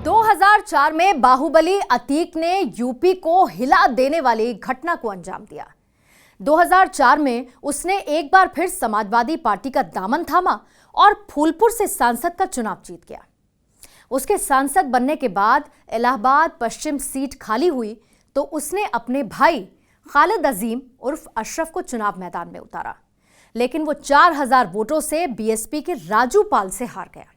2004 में बाहुबली अतीक ने यूपी को हिला देने वाली घटना को अंजाम दिया। 2004 में उसने एक बार फिर समाजवादी पार्टी का दामन थामा और फूलपुर से सांसद का चुनाव जीत गया। उसके सांसद बनने के बाद इलाहाबाद पश्चिम सीट खाली हुई तो उसने अपने भाई खालिद अजीम उर्फ अशरफ को चुनाव मैदान में उतारा, लेकिन वो 4000 वोटों से बीएसपी के राजू पाल से हार गया।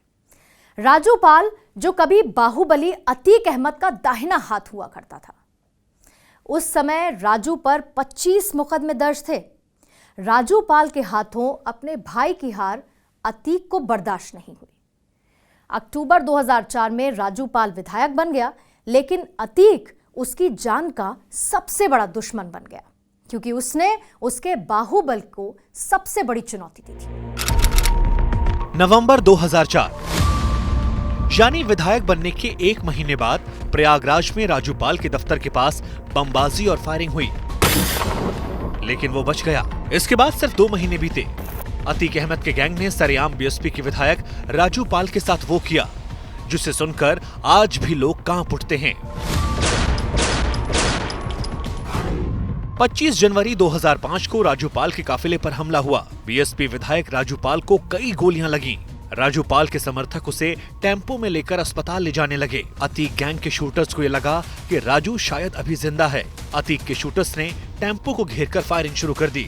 राजू पाल जो कभी बाहुबली अतीक अहमद का दाहिना हाथ हुआ करता था। उस समय राजू पर 25 मुकदमे दर्ज थे। राजू पाल के हाथों अपने भाई की हार अतीक को बर्दाश्त नहीं हुई। अक्टूबर 2004 में राजू पाल विधायक बन गया, लेकिन अतीक उसकी जान का सबसे बड़ा दुश्मन बन गया, क्योंकि उसने उसके बाहुबल को सबसे बड़ी चुनौती दी थी। नवंबर 2004 यानी विधायक बनने के 1 महीने बाद प्रयागराज में राजू पाल के दफ्तर के पास बमबाजी और फायरिंग हुई, लेकिन वो बच गया। इसके बाद सिर्फ 2 महीने बीते। अतीक अहमद के गैंग ने सरेआम बीएसपी के विधायक राजू पाल के साथ वो किया जिसे सुनकर आज भी लोग कांप उठते हैं। 25 जनवरी 2005 को राजू पाल के काफिले पर हमला हुआ। बीएसपी विधायक राजू पाल को कई गोलियां लगीं। राजू पाल के समर्थक उसे टेम्पो में लेकर अस्पताल ले जाने लगे। अतीक गैंग के शूटर्स को ये लगा कि राजू शायद अभी जिंदा है। अतीक के शूटर्स ने टेम्पो को घेरकर फायरिंग शुरू कर दी।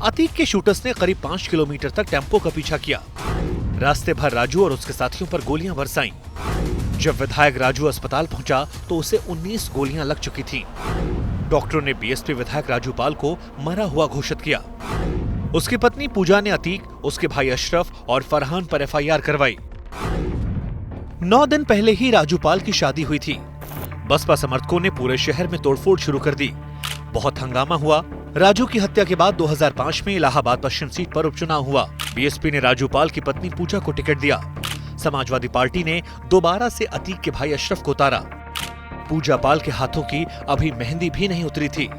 अतीक के शूटर्स ने करीब 5 किलोमीटर तक टेम्पो का पीछा किया। रास्ते भर राजू और उसके साथियों पर गोलियां बरसाईं। जब विधायक राजू अस्पताल पहुंचा तो उसे 19 गोलियां लग चुकी थीं। डॉक्टरों ने बीएसपी विधायक राजू पाल को मरा हुआ घोषित किया। उसकी पत्नी पूजा ने अतीक, उसके भाई अशरफ और फरहान पर एफआईआर करवाई। 9 दिन पहले ही राजू पाल की शादी हुई थी। बसपा समर्थकों ने पूरे शहर में तोड़फोड़ शुरू कर दी। बहुत हंगामा हुआ। राजू की हत्या के बाद 2005 में इलाहाबाद पश्चिम सीट पर उपचुनाव हुआ। बीएसपी ने राजू पाल की पत्नी पूजा को टिकट दिया। समाजवादी पार्टी ने दोबारा से अतीक के भाई अशरफ को उतारा। पूजा पाल के हाथों की अभी मेहंदी भी नहीं उतरी थी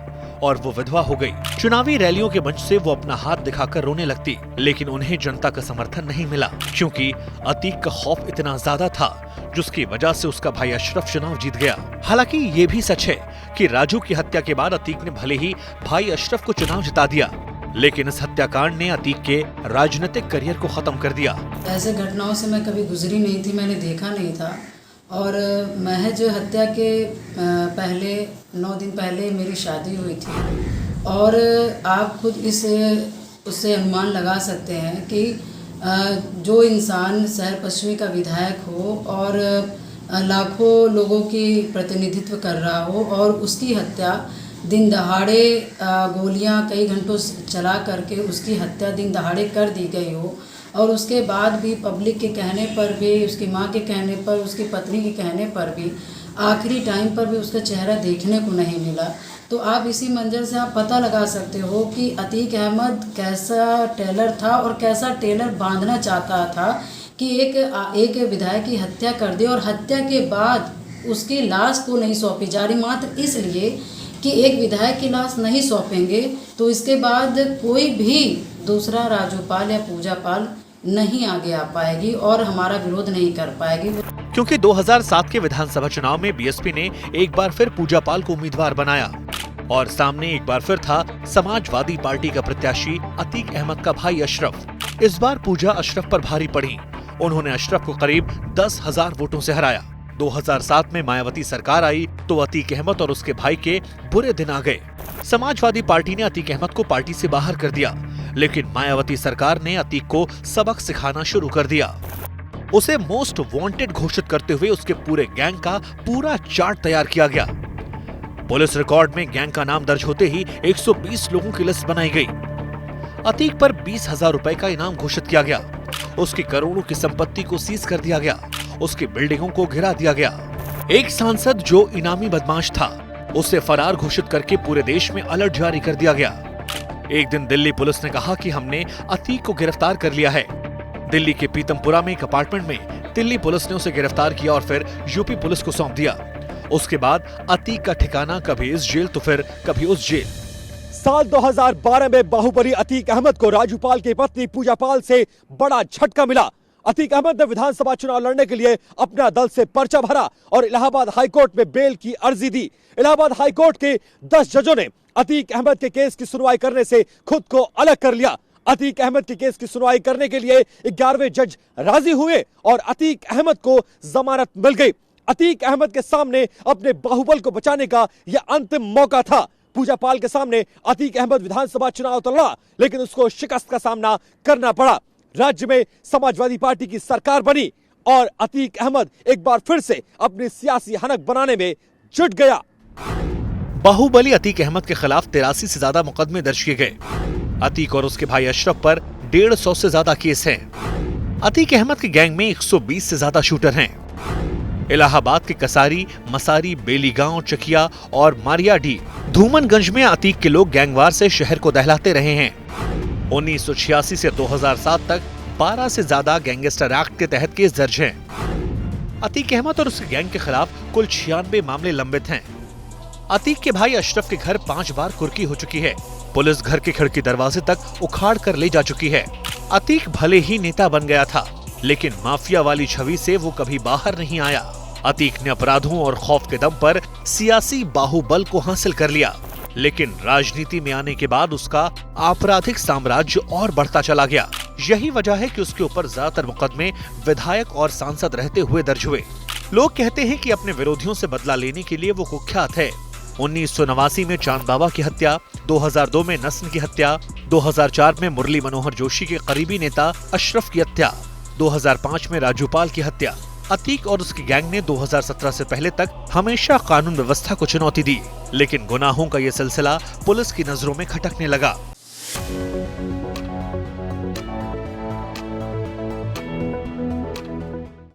और वो विधवा हो गई। चुनावी रैलियों के मंच से वो अपना हाथ दिखाकर रोने लगती, लेकिन उन्हें जनता का समर्थन नहीं मिला, क्योंकि अतीक का खौफ इतना ज्यादा था जिसकी वजह से उसका भाई अशरफ चुनाव जीत गया। हालांकि ये भी सच है कि राजू की हत्या के बाद अतीक ने भले ही भाई अशरफ को चुनाव जिता दिया, लेकिन इस हत्याकांड ने अतीक के राजनीतिक करियर को खत्म कर दिया। ऐसे घटनाओं से मैं कभी गुजरी नहीं थी, मैंने देखा नहीं था। और महज हत्या के पहले 9 दिन पहले मेरी शादी हुई थी और आप खुद उससे अनुमान लगा सकते हैं कि जो इंसान शहर पश्चिमी का विधायक हो और लाखों लोगों की प्रतिनिधित्व कर रहा हो और उसकी हत्या दिन दहाड़े गोलियां कई घंटों चला करके उसकी हत्या दिन दहाड़े कर दी गई हो और उसके बाद भी पब्लिक के कहने पर भी, उसकी माँ के कहने पर, उसकी पत्नी के कहने पर भी आखिरी टाइम पर भी उसका चेहरा देखने को नहीं मिला, तो आप इसी मंजर से आप पता लगा सकते हो कि अतीक अहमद कैसा टेलर था और कैसा टेलर बांधना चाहता था कि एक विधायक की हत्या कर दे और हत्या के बाद उसकी लाश को नहीं सौंपी जा रही, मात्र इसलिए कि एक विधायक की लाश नहीं सौंपेंगे तो इसके बाद कोई भी दूसरा राजू पाल या पूजा पाल नहीं आगे आ पाएगी और हमारा विरोध नहीं कर पाएगी। क्योंकि 2007 के विधानसभा चुनाव में बीएसपी ने एक बार फिर पूजा पाल को उम्मीदवार बनाया और सामने एक बार फिर था समाजवादी पार्टी का प्रत्याशी अतीक अहमद का भाई अशरफ। इस बार पूजा अशरफ पर भारी पड़ी। उन्होंने अशरफ को करीब 10,000 वोटों से हराया। 2007 में मायावती सरकार आई तो अतीक अहमद और उसके भाई के बुरे दिन आ गए। समाजवादी पार्टी ने अतीक अहमद को पार्टी से बाहर कर दिया, लेकिन मायावती सरकार ने अतीक को सबक सिखाना शुरू कर दिया। उसे मोस्ट वांटेड घोषित करते हुए उसके पूरे गैंग का पूरा चार्ट तैयार किया गया। पुलिस रिकॉर्ड में गैंग का नाम दर्ज होते ही 120 लोगों की लिस्ट बनाई गई। अतीक पर 20,000 रुपए का इनाम घोषित किया गया। उसकी करोड़ों की संपत्ति को सीज कर दिया गया। उसकी बिल्डिंगों को घिरा दिया गया। एक सांसद जो इनामी बदमाश था उसे फरार घोषित करके पूरे देश में अलर्ट जारी कर दिया गया। एक दिन दिल्ली पुलिस ने कहा कि हमने अतीक को गिरफ्तार कर लिया है। दिल्ली के पीतमपुरा में एक अपार्टमेंट में दिल्ली पुलिस ने उसे गिरफ्तार किया और फिर यूपी पुलिस को सौंप दिया। उसके बाद अतीक का ठिकाना कभी इस जेल तो फिर कभी उस जेल। साल 2012 में बाहुबली अतीक अहमद को राजू पाल की पत्नी पूजा पाल से बड़ा झटका मिला। अतीक अहमद ने विधानसभा चुनाव लड़ने के लिए अपना दल से पर्चा भरा और इलाहाबाद हाईकोर्ट में बेल की अर्जी दी। इलाहाबाद हाईकोर्ट के 10 जजों ने अतीक अहमद के केस की सुनवाई करने से खुद को अलग कर लिया। अतीक अहमद के केस की सुनवाई करने के लिए 11वें जज राजी हुए और अतीक अहमद को जमानत मिल गई। अतीक अहमद के सामने अपने बाहुबल को बचाने का यह अंतिम मौका था। पूजा पाल के सामने अतीक अहमद विधानसभा चुनाव तो लड़ा, लेकिन उसको शिकस्त का सामना करना पड़ा। राज्य में समाजवादी पार्टी की सरकार बनी और अतीक अहमद एक बार फिर से अपनी सियासी हनक बनाने में जुट गया। बाहुबली अतीक अहमद के खिलाफ 83 से ज्यादा मुकदमे दर्ज किए गए। अतीक और उसके भाई अशरफ पर 150 से ज्यादा केस हैं। अतीक अहमद के गैंग में 120 से ज्यादा शूटर हैं। इलाहाबाद के कसारी, मसारी, बेलीगांव, चकिया और मारियाडी, धूमनगंज में अतीक के लोग गैंगवार से शहर को दहलाते रहे हैं। 1986 से 2007 तक 12 से ज्यादा गैंगस्टर एक्ट के तहत केस दर्ज हैं। अतीक अहमद और उसके गैंग के खिलाफ कुल 96 मामले लंबित हैं। अतीक के भाई अशरफ के घर 5 बार कुर्की हो चुकी है। पुलिस घर के खिड़की दरवाजे तक उखाड़ कर ले जा चुकी है। अतीक भले ही नेता बन गया था, लेकिन माफिया वाली छवि से वो कभी बाहर नहीं आया। अतीक ने अपराधों और खौफ के दम पर सियासी बाहुबल को हासिल कर लिया, लेकिन राजनीति में आने के बाद उसका आपराधिक साम्राज्य और बढ़ता चला गया। यही वजह है कि उसके ऊपर ज्यादातर मुकदमे विधायक और सांसद रहते हुए दर्ज हुए। लोग कहते हैं कि अपने विरोधियों से बदला लेने के लिए वो कुख्यात है। 1989 में चांद बाबा की हत्या, 2002 में नस्न की हत्या, 2004 में मुरली मनोहर जोशी के करीबी नेता अशरफ की हत्या, 2005 में राजूपाल की हत्या। अतीक और उसकी गैंग ने 2017 से पहले तक हमेशा कानून व्यवस्था को चुनौती दी, लेकिन गुनाहों का ये सिलसिला पुलिस की नजरों में खटकने लगा।